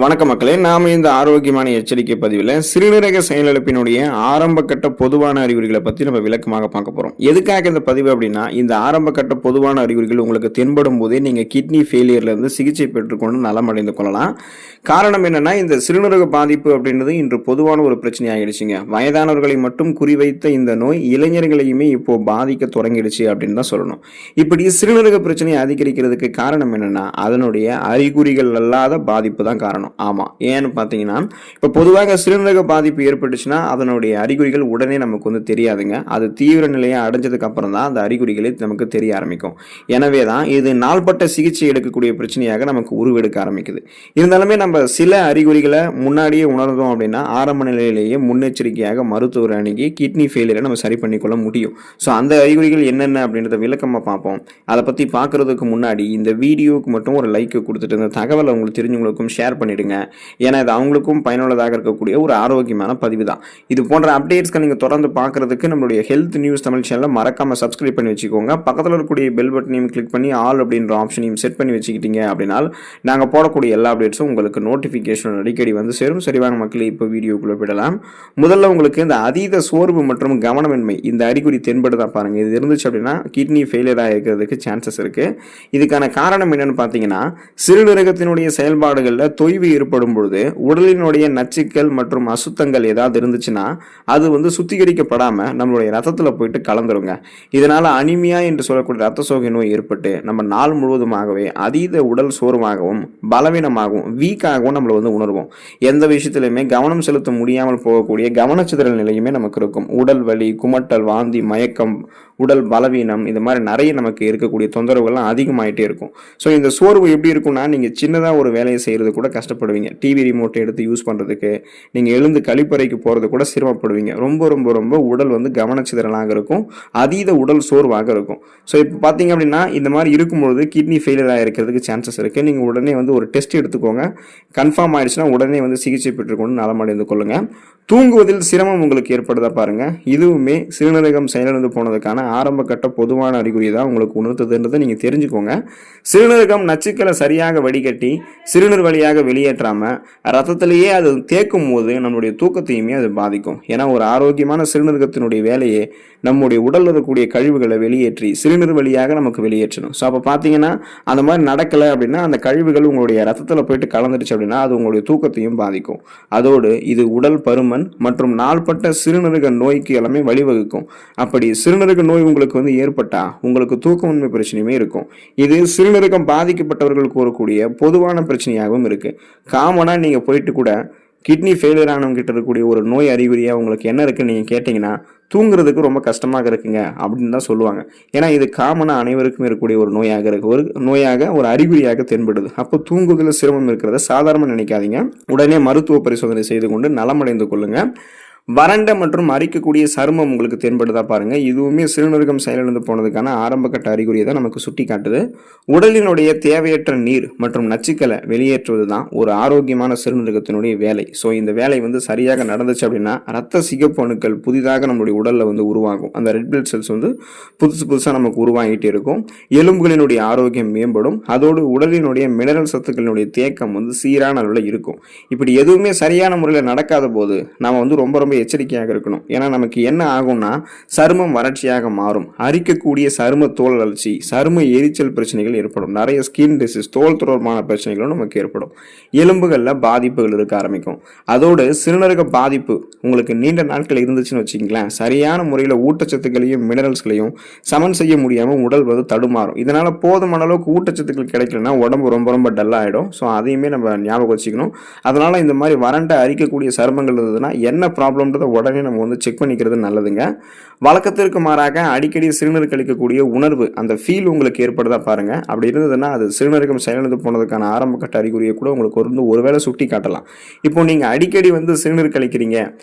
வணக்க மக்களே, நாம இந்த ஆரோக்கியமான எச்சரிக்கை பதிவில் சிறுநீரக செயலிழப்பினுடைய ஆரம்ப கட்ட பொதுவான அறிகுறிகளை பற்றி நம்ம விளக்கமாக பார்க்க போகிறோம். எதுக்காக இந்த பதிவு அப்படின்னா, இந்த ஆரம்ப கட்ட பொதுவான அறிகுறிகள் உங்களுக்கு தென்படும் போதே நீங்கள் கிட்னி ஃபெயிலியர்லேருந்து சிகிச்சை பெற்றுக்கொண்டு நலமடைந்து கொள்ளலாம். காரணம் என்னன்னா, இந்த சிறுநீரக பாதிப்பு அப்படின்றது இன்று பொதுவான ஒரு பிரச்சனை ஆகிடுச்சுங்க. வயதானவர்களை மட்டும் குறிவைத்த இந்த நோய் இளைஞர்களையுமே இப்போ பாதிக்க தொடங்கிடுச்சு அப்படின்னு தான் சொல்லணும். இப்படி சிறுநீரக பிரச்சனையை அதிகரிக்கிறதுக்கு காரணம் என்னன்னா, அதனுடைய அறிகுறிகள் அல்லாத பாதிப்பு தான் காரணம். ஆமா, ஏன்னு பார்த்தீங்கன்னா, இப்போ பொதுவாக சிறுநீரக பாதிப்பு ஏற்பட்டுச்சுன்னா அதனுடைய அறிகுறிகள் உடனே நமக்கு வந்து தெரியாதுங்க. அது தீவிர நிலையை அடைஞ்சதுக்கு அப்புறம் தான் அந்த அறிகுறிகளே நமக்கு தெரிய ஆரம்பிக்கும். எனவே தான் இது நாள்பட்ட சிகிச்சை எடுக்கக்கூடிய பிரச்சனையாக நமக்கு உருவெடுக்க ஆரம்பிக்குது. இருந்தாலுமே நம்ம சில அறிகுறிகளை முன்னாடியே உணர்ந்தோம் அப்படின்னா ஆரம்ப நிலையிலேயே முன்னெச்சரிக்கையாக மருத்துவர் அணுகி கிட்னி ஃபெயிலியரை நம்ம சரி பண்ணிக்கொள்ள முடியும். ஸோ அந்த அறிகுறிகள் என்னென்ன அப்படின்றத விளக்கமாக பார்ப்போம். அதை பற்றி பார்க்கறதுக்கு முன்னாடி இந்த வீடியோவுக்கு மட்டும் ஒரு லைக் கொடுத்துட்டு இந்த தகவலை உங்களுக்கு தெரிஞ்சவங்களுக்கும் ஷேர் பண்ணிடுங்க. ஏன்னா இது அவங்களுக்கும் பயனுள்ளதாக இருக்கக்கூடிய ஒரு ஆரோக்கியமான பதிவு தான். இது போன்ற அப்டேட்ஸ்க்கு நீங்கள் தொடர்ந்து பார்க்கறதுக்கு நம்மளுடைய ஹெல்த் நியூஸ் தமிழ் சேனலை மறக்காம சப்ஸ்கிரைப் பண்ணி வச்சுக்கோங்க. பக்கத்தில் இருக்கக்கூடிய பெல் பட்டனையும் கிளிக் பண்ணி ஆல் அப்படின்ற ஆப்ஷனையும் செட் பண்ணி வச்சுக்கிட்டீங்க அப்படின்னா நாங்கள் போடக்கூடிய எல்லா அப்டேட்ஸும் உங்களுக்கு நோட்டிஃபிகேஷன் அடிக்கடி வந்து சேரும். சரிவாங்க மக்களே, இப்போ வீடியோக்குள்ளே போயிடலாம். முதல்ல உங்களுக்கு இந்த அதீத சோர்வு மற்றும் கவனமின்மை இந்த அறிகுறி தென்படுதா பாருங்க. இது இருந்துச்சு அப்படின்னா கிட்னி ஃபெயிலியராக இருக்கிறதுக்கு சான்சஸ் இருக்கு. இதுக்கான காரணம் என்னன்னு பார்த்தீங்கன்னா, சிறுநீரகத்தினுடைய செயல்பாடுகளில் தொய்வு ஏற்படும் பொழுது உடலினுடைய நச்சுக்கள் மற்றும் அசுத்தங்கள் ஏதாவது இருந்துச்சுன்னா அது வந்து சுத்திகரிக்கப்படாம நம்மளுடைய ரத்தத்தில் போயிட்டு கலந்துருங்க. இதனால அனிமியா என்று சொல்லக்கூடிய ரத்த சோகை நோய் ஏற்பட்டு நம்ம நாள் முழுவதுமாகவே அதீத உடல் சோர்வாகவும் பலவீனமாகவும் வீக்காகவும் நம்மளை வந்து உணர்வோம். எந்த விஷயத்திலுமே கவனம் செலுத்த முடியாமல் போகக்கூடிய கவனச்சிதறல் நிலையுமே நமக்கு இருக்கும். உடல் வலி, குமட்டல், வாந்தி, மயக்கம், உடல் பலவீனம், இந்த மாதிரி நிறைய நமக்கு இருக்கக்கூடிய தொந்தரவுகள்லாம் அதிகமாயிட்டே இருக்கும். ஸோ இந்த சோர்வு எப்படி இருக்கும்னா, நீங்கள் சின்னதாக ஒரு வேலையை செய்கிறது கூட கஷ்டப்படுவீங்க. டிவி ரிமோட்டை எடுத்து யூஸ் பண்ணுறதுக்கு, நீங்கள் எழுந்து கழிப்பறைக்கு போகிறது கூட சிரமப்படுவீங்க. ரொம்ப ரொம்ப ரொம்ப உடல் வந்து கவனச்சிதறலாக இருக்கும், அதீத உடல் சோர்வாக இருக்கும். ஸோ இப்போ பார்த்தீங்க அப்படின்னா இந்த மாதிரி இருக்கும்பொழுது கிட்னி ஃபெயிலியராக இருக்கிறதுக்கு சான்சஸ் இருக்குது. நீங்கள் உடனே வந்து ஒரு டெஸ்ட் எடுத்துக்கோங்க. கன்ஃபார்ம் ஆயிடுச்சுன்னா உடனே வந்து சிகிச்சை பெற்றுக்கொண்டு நலமடைந்து கொள்ளுங்கள். தூங்குவதில் சிரமம் உங்களுக்கு ஏற்படுதா பாருங்க. இதுவுமே சிறுநீரகம் செயலிழந்து போனதுக்கான ஆரம்ப கட்ட பொதுவான அறிகுறி தான் உங்களுக்கு உணர்த்துதுன்றதை நீங்க தெரிஞ்சுக்கோங்க. சிறுநீரகம் நச்சுக்களை சரியாக வடிகட்டி சிறுநீர் வழியாக வெளியேற்றாம ரத்தத்திலேயே அது தேக்கும் போது நம்மளுடைய தூக்கத்தையுமே அது பாதிக்கும். ஏன்னா ஒரு ஆரோக்கியமான சிறுநீரகத்தினுடைய வேலையே நம்முடைய உடல் இருக்கக்கூடிய கழிவுகளை வெளியேற்றி சிறுநீர் வழியாக நமக்கு வெளியேற்றணும். ஸோ அப்போ பார்த்தீங்கன்னா அந்த மாதிரி நடக்கலை அப்படின்னா அந்த கழிவுகள் உங்களுடைய ரத்தத்தில் போயிட்டு கலந்துடுச்சு அப்படின்னா அது உங்களுடைய தூக்கத்தையும் பாதிக்கும். அதோடு இது உடல் பருமன் மற்றும் நாள்பட்ட சிறுநீரக நோய்க்கு எல்லாமே வழிவகுக்கும். அப்படி சிறுநீரக நோய் உங்களுக்கு வந்து ஏற்பட்டா உங்களுக்கு தூக்கமின்மை பிரச்சனையுமே இருக்கும். இது சிறுநீரகம் பாதிக்கப்பட்டவர்களுக்கு வரக்கூடிய பொதுவான பிரச்சனையாகவும் இருக்கு. காமனா நீங்க போயிட்டு கூட கிட்னி ஃபெயிலியர் ஆனவங்க கிட்ட இருக்கக்கூடிய ஒரு நோய் அறிகுறியா உங்களுக்கு என்ன இருக்குன்னு நீங்க கேட்டீங்கன்னா தூங்குறதுக்கு ரொம்ப கஷ்டமாக இருக்குங்க அப்படின்னு தான் சொல்லுவாங்க. ஏன்னா இது காமனாக அனைவருக்கும் இருக்கக்கூடிய ஒரு நோயாக இருக்கு, ஒரு அறிகுறியாக தென்படுது. அப்போ தூங்குவதில் சிரமம் இருக்கிறத சாதாரணமாக நினைக்காதீங்க. உடனே மருத்துவ பரிசோதனை செய்து கொண்டு நலமடைந்து கொள்ளுங்க. வறண்ட மற்றும் அரிக்கக்கூடிய சருமம் உங்களுக்கு தென்படுதா பாருங்க. இதுவுமே சிறுநீரகம் செயலிழந்து போனதுக்கான ஆரம்ப கட்ட அறிகுறியை தான் நமக்கு சுட்டி காட்டுது. உடலினுடைய தேவையற்ற நீர் மற்றும் நச்சுக்களை வெளியேற்றுவது தான் ஒரு ஆரோக்கியமான சிறுநீரகத்தினுடைய வேலை. ஸோ இந்த வேலை வந்து சரியாக நடந்துச்சு அப்படின்னா ரத்த சிகப்பு அணுக்கள் புதிதாக நம்மளுடைய உடலில் வந்து உருவாகும். அந்த ரெட் பிளட் செல்ஸ் வந்து புதுசாக நமக்கு உருவாகிட்டே இருக்கும். எலும்புகளினுடைய ஆரோக்கியம் மேம்படும். அதோடு உடலினுடைய மினரல் சத்துக்களினுடைய தேக்கம் வந்து சீரான அளவில் இருக்கும். இப்படி எதுவுமே சரியான முறையில் நடக்காத போது நாம வந்து ரொம்ப எச்சரிக்கையாக இருக்கணும். ஏன்னா நமக்கு என்ன ஆகும்னா சருமம் வறட்சியாக மாறும், அரிக்கக்கூடிய சரும தோல் அழற்சி, சரும எரிச்சல் பிரச்சனைகள் ஏற்படும், நிறைய ஸ்கின் டிசீஸ், தோல் தொடர்பான பிரச்சனைகளும் நமக்கு ஏற்படும். எலும்புகளில் பாதிப்புகள் இருக்க ஆரம்பிக்கும். அதோடு சிறுநீரக பாதிப்பு உங்களுக்கு நீண்ட நாட்கள் இருந்துச்சுன்னு வச்சுங்களேன், சரியான முறையில் ஊட்டச்சத்துக்களையும் மினரல்ஸ்களையும் சமன் செய்ய முடியாமல் உடல் வந்து தடுமாறும். இதனால போதுமான அளவுக்கு ஊட்டச்சத்துக்கள் கிடைக்கலன்னா உடம்பு ரொம்ப ரொம்ப டல்லாயிடும். ஸோ அதையுமே நம்ம ஞாபகம் வச்சுக்கணும். அதனால இந்த மாதிரி வறண்ட அரிக்கக்கூடிய சருமங்கள் இருந்ததுன்னா என்ன ப்ராப்ளம் உடனே நம்ம வந்து செக் பண்ணிக்கிறது நல்லதுங்க. வழக்கத்திற்கு மாறாக அடிக்கடி சிறுநீர் கழிக்கக்கூடிய உணர்வு, அந்த ஃபீல் உங்களுக்கு ஏற்படுதா பாருங்க. அப்படி இருந்ததுன்னா அது சிறுநீரகம் செயலிழந்து போனதுக்கான ஆரம்ப கட்ட அறிகுறியை கூட உங்களுக்கு ஒருவேளை சுட்டி காட்டலாம். இப்போ நீங்க அடிக்கடி வந்து சிறுநீர் கழிக்கிறீங்க,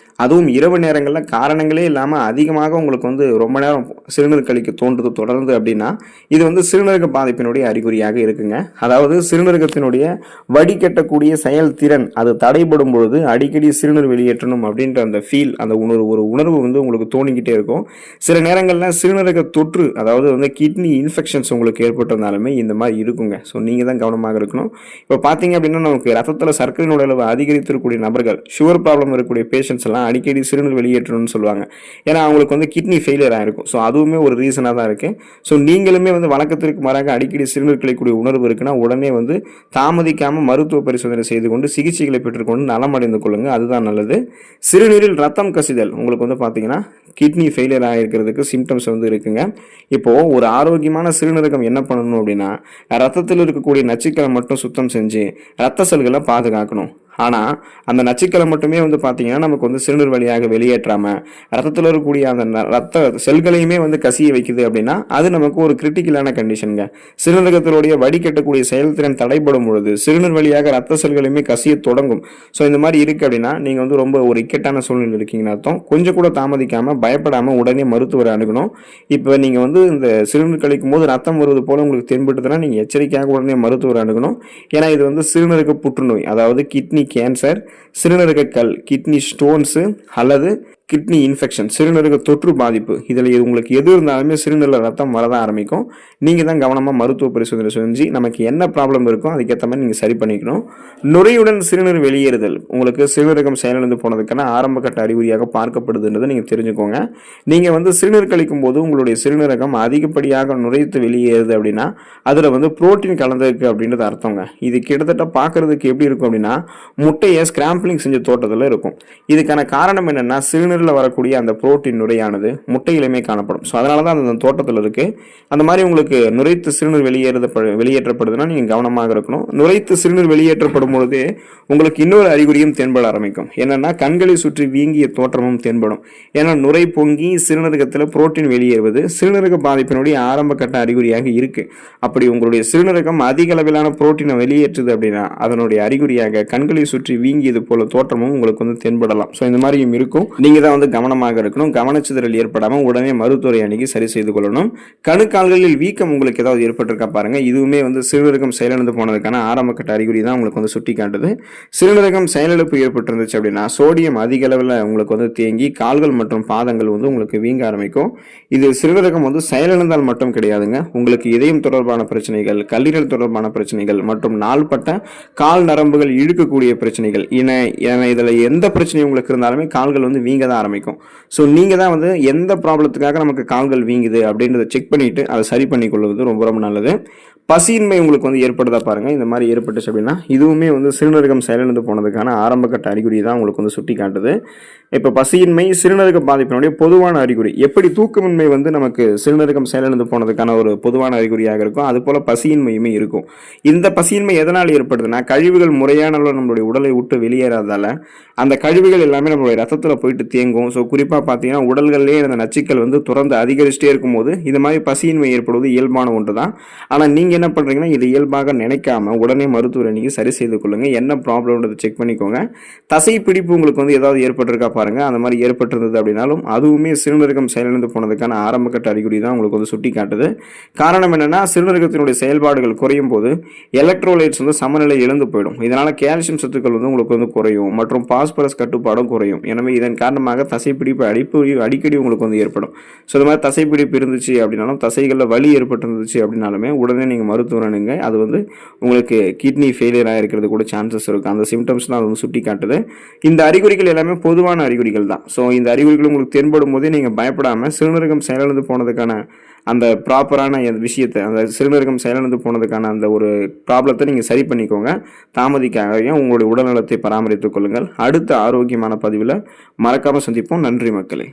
அதுவும் இரவு நேரங்களில் காரணங்களே இல்லாமல் அதிகமாக உங்களுக்கு வந்து ரொம்ப நேரம் சிறுநீர் கழிக்க தோன்றுது தொடர்ந்து அப்படின்னா இது வந்து சிறுநீரக பாதிப்பினுடைய அறிகுறியாக இருக்குங்க. அதாவது சிறுநீரகத்தினுடைய வடிகட்டக்கூடிய செயல்திறன் அது தடைபடும் பொழுது அடிக்கடி சிறுநீர் வெளியேற்றணும் அப்படின்ற அந்த ஃபீல், அந்த ஒரு உணர்வு வந்து உங்களுக்கு தோணிக்கிட்டே இருக்கும். சில நேரங்களில் சிறுநீரக தொற்று, அதாவது வந்து கிட்னி இன்ஃபெக்ஷன்ஸ் உங்களுக்கு ஏற்பட்டிருந்தாலுமே இந்த மாதிரி இருக்குங்க. ஸோ நீங்கள் தான் கவனமாக இருக்கணும். இப்போ பார்த்தீங்க அப்படின்னா நமக்கு ரத்தத்தில் சர்க்கரையினுடைய அளவு அதிகரித்திருக்கக்கூடிய நபர்கள், சுகர் ப்ராப்ளம் இருக்கக்கூடிய பேஷண்ட்ஸ் எல்லாம் அடிக்கடி சிறுநீர் வெளியேற்றணும்னு சொல்லுவாங்க. ஏன்னா அவங்களுக்கு வந்து கிட்னி ஃபெயிலியர் ஆகிருக்கும். ஸோ அதுவுமே ஒரு ரீசனாக தான் இருக்குது. ஸோ நீங்களுமே வந்து வழக்கத்திற்கு மாறாக அடிக்கடி சிறுநீர் கழிக்கக்கூடிய உணர்வு இருக்குன்னா உடனே வந்து தாமதிக்காமல் மருத்துவ பரிசோதனை செய்து கொண்டு சிகிச்சைகளை பெற்றுக்கொண்டு நலமடைந்து கொள்ளுங்க. அதுதான் நல்லது. சிறுநீரில் ரத்தம் கசிதல் உங்களுக்கு வந்து பார்த்தீங்கன்னா கிட்னி ஃபெயிலியர் ஆகிருக்கிறதுக்கு சிம்டம்ஸ் வந்து இருக்குங்க. இப்போது ஒரு ஆரோக்கியமான சிறுநீரகம் என்ன பண்ணணும் அப்படின்னா, ரத்தத்தில் இருக்கக்கூடிய நச்சுக்களை மட்டும் சுத்தம் செஞ்சு ரத்த செல்களை பாதுகாக்கணும். ஆனால் அந்த நச்சுக்களை மட்டுமே வந்து பார்த்தீங்கன்னா நமக்கு வந்து சிறுநீர் வழியாக வெளியேற்றாமல் ரத்தத்தில் இருக்கக்கூடிய அந்த ரத்த செல்களையுமே வந்து கசிய வைக்குது அப்படின்னா அது நமக்கு ஒரு கிரிட்டிக்கலான கண்டிஷனுங்க. சிறுநீரகத்தினுடைய வடிகட்டக்கூடிய செயல்திறன் தடைபடும் பொழுது சிறுநீர் வழியாக ரத்த செல்களையுமே கசிய தொடங்கும். ஸோ இந்த மாதிரி இருக்குது அப்படின்னா நீங்கள் வந்து ரொம்ப ஒரு இக்கட்டான சூழ்நிலை இருக்கீங்கன்னு அர்த்தம். கொஞ்சம் கூட தாமதிக்காமல் பயப்படாமல் உடனே மருத்துவரை அணுகணும். இப்போ நீங்கள் வந்து இந்த சிறுநீர் கழிக்கும் போது ரத்தம் வருவது போல உங்களுக்கு தென்பட்டுதுன்னா நீங்கள் எச்சரிக்கையாக உடனே மருத்துவரை அணுகணும். ஏன்னா இது வந்து சிறுநீரக புற்றுநோய், அதாவது கிட்னி கேன்சர், சிறுநீரக கல், கிட்னி ஸ்டோன்ஸு அல்லது கிட்னி இன்ஃபெக்ஷன், சிறுநீரக தொற்று பாதிப்பு, இதில் உங்களுக்கு எது இருந்தாலுமே சிறுநீரில் ரத்தம் வரதான் ஆரம்பிக்கும். நீங்கள் தான் கவனமாக மருத்துவ பரிசோதனை செஞ்சு நமக்கு என்ன ப்ராப்ளம் இருக்கோ அதுக்கேற்ற மாதிரி நீங்கள் சரி பண்ணிக்கணும். நுரையுடன் சிறுநீர் வெளியேறுதல் உங்களுக்கு சிறுநீரகம் செயலிழந்து போனதுக்கான ஆரம்ப கட்ட அறிகுறியாக பார்க்கப்படுதுன்றதை நீங்கள் தெரிஞ்சுக்கோங்க. நீங்கள் வந்து சிறுநீர் கழிக்கும் போது உங்களுடைய சிறுநீரகம் அதிகப்படியாக நுரைத்து வெளியேறுது அப்படின்னா அதில் வந்து புரோட்டீன் கலந்துருக்கு அப்படின்றது அர்த்தங்க. இது கிட்டத்தட்ட பார்க்கறதுக்கு எப்படி இருக்கும் அப்படின்னா முட்டையை ஸ்கிராம்பிளிங் செஞ்ச தோட்டத்தில் இருக்கும். இதுக்கான காரணம் என்னென்னா சிறுநீர் வரக்கூடிய அந்த புரோட்டீன் நுரையானது முட்டையிலுமே காணப்படும். ஸோ அதனால தான் அந்த தோட்டத்தில் இருக்கு. அந்த மாதிரி உங்களுக்கு நுரைத்து சிறுநீர் வெளியேற்றப்படுதுன்னா நீங்கள் கவனமாக இருக்கணும். நுரைத்து சிறுநீர் வெளியேற்றப்படும் பொழுது உங்களுக்கு இன்னொரு அறிகுறியும் தென்பட ஆரம்பிக்கும். என்னன்னா கண்களை சுற்றி வீங்கிய தோற்றமும் தென்படும். ஏன்னா நுரை பொங்கி சிறுநீரகத்தில் புரோட்டீன் வெளியேறுவது சிறுநீரக பாதிப்பினுடைய ஆரம்ப கட்ட அறிகுறியாக இருக்கு. அப்படி உங்களுடைய சிறுநீரகம் அதிக அளவிலான புரோட்டீனை வெளியேற்றுது அப்படின்னா அதனுடைய அறிகுறியாக கண்களை சுற்றி வீங்கியது போல தோற்றமும் உங்களுக்கு வந்து தென்படலாம். ஸோ இந்த மாதிரியும் இருக்கும். நீங்கள் வந்து கவனமாக இருக்கணும். கவனச்சிதறல் ஏற்படாமல் உடனே மருத்துவரை அணுகி சரி செய்து கொள்ளணும். கணுக்கால்களில் வீக்கம் உங்களுக்கு ஏதாவது ஏற்பட்டிருக்கா பாருங்க. இதுவுமே வந்து சிறுநீரகம் செயலிழந்து போனதுக்கான ஆரம்ப கட்ட அறிகுறி தான் உங்களுக்கு வந்து சுட்டி காட்டுது. சிறுநீரகம் செயலிழப்பு ஏற்பட்டிருந்துச்சு அப்படின்னா சோடியம் அதிக அளவில் உங்களுக்கு வந்து தேங்கி கால்கள் மற்றும் பாதங்கள் வந்து உங்களுக்கு வீங்க ஆரம்பிக்கும். இது சிறுநீரகம் வந்து செயலிழந்தால் மட்டும் கிடையாதுங்க. உங்களுக்கு இதயம் தொடர்பான பிரச்சனைகள், கல்லீரல் தொடர்பான பிரச்சனைகள் மற்றும் நாள்பட்ட கால் நரம்புகள் இழுக்கக்கூடிய பிரச்சனைகள் இதில் எந்த பிரச்சனை உங்களுக்கு இருந்தாலுமே கால்கள் வந்து வீங்க தான் ஆரம்பிக்கும். ஸோ நீங்கள் தான் வந்து எந்த ப்ராப்ளத்துக்காக நமக்கு கால்கள் வீங்குது அப்படின்றத செக் பண்ணிவிட்டு அதை சரி பண்ணி கொள்வது ரொம்ப ரொம்ப நல்லது. பசியின்மை உங்களுக்கு வந்து ஏற்படுதா பாருங்கள். இந்த மாதிரி ஏற்பட்டுச்சு அப்படின்னா இதுவுமே வந்து சிறுநீரகம் செயலிழந்து போனதுக்கான ஆரம்ப கட்ட அறிகுறி தான் உங்களுக்கு வந்து சுட்டி காட்டுது. இப்போ பசியின்மை சிறுநீரக பாதிப்பினுடைய பொதுவான அறிகுறி. எப்படி தூக்கமின்மை வந்து நமக்கு சிறுநீரகம் செயலிழந்து போனதுக்கான ஒரு பொதுவான அறிகுறியாக இருக்கும், அது போல பசியின்மையுமே இருக்கும். இந்த பசியின்மை எதனால் ஏற்படுதுன்னா கழிவுகள் முறையான நம்மளுடைய உடலை விட்டு வெளியேறாதால அந்த கழிவுகள் எல்லாமே நம்மளுடைய ரத்தத்தில் போயிட்டு தேங்கும். ஸோ குறிப்பாக பார்த்தீங்கன்னா உடல்களிலேயே அந்த நச்சுக்கள் வந்து தொடர்ந்து அதிகரிச்சுட்டே இருக்கும்போது இது மாதிரி பசியின்மை ஏற்படுவது இயல்பான ஒன்று தான். ஆனால் நீங்கள் என்ன பண்ணுறீங்கன்னா இது இயல்பாக நினைக்காம உடனே மருத்துவரை நீங்கள் சரி செய்து கொள்ளுங்க. என்ன ப்ராப்ளம்ன்றதை செக் பண்ணிக்கோங்க. தசை பிடிப்பு உங்களுக்கு வந்து ஏதாவது ஏற்பட்டிருக்கா பாருங்க. அந்த மாதிரி ஏற்பட்டிருந்தது அப்படின்னாலும் அதுவுமே சிறுநீரகம் செயலிழந்து போனதுக்கான ஆரம்ப கட்ட அறிகுறி தான் உங்களுக்கு வந்து சுட்டி காட்டுது. காரணம் என்னன்னா சிறுநீரகத்தினுடைய செயல்பாடுகள் குறையும் போது எலக்ட்ரோலைட்ஸ் வந்து சமநிலை இழந்து போயிடும். இதனால கால்சியம் சத்துக்கள் வந்து உங்களுக்கு வந்து குறையும் மற்றும் பாஸ்பரஸ் கட்டுப்பாடும் குறையும். எனவே இதன் காரணமாக தசைப்பிடிப்பு அடிக்கடி உங்களுக்கு வந்து ஏற்படும். ஸோ இந்த மாதிரி தசைப்பிடிப்பு இருந்துச்சு அப்படின்னாலும் தசைகளில் வலி ஏற்பட்டிருந்துச்சு அப்படின்னாலுமே உடனே நீங்கள் மருத்துவர் அணுங்க. அது வந்து உங்களுக்கு கிட்னி ஃபெயிலியர் ஆகிருக்கிறது கூட சான்சஸ் இருக்குது. அந்த சிம்டம்ஸ் தான் அது வந்து சுட்டி காட்டுது. இந்த அறிகுறிகள் எல்லாமே பொதுவான அறிகுறிகள் தான். ஸோ இந்த அறிகுறிகள் உங்களுக்கு தென்படும் போதே நீங்கள் பயப்படாமல் சிறுநீரகம் செயலிழந்து போனதுக்கான அந்த ப்ராப்பரான விஷயத்தை, அந்த சிறுநீரகம் செயலிழந்து போனதுக்கான அந்த ஒரு ப்ராப்ளத்தை நீங்கள் சரி பண்ணிக்கோங்க. தாமதிக்காக உங்களுடைய உடல்நலத்தை பராமரித்துக் கொள்ளுங்கள். அடுத்த ஆரோக்கியமான பதிவில் மறக்காமல் சந்திப்போம். நன்றி மக்களே.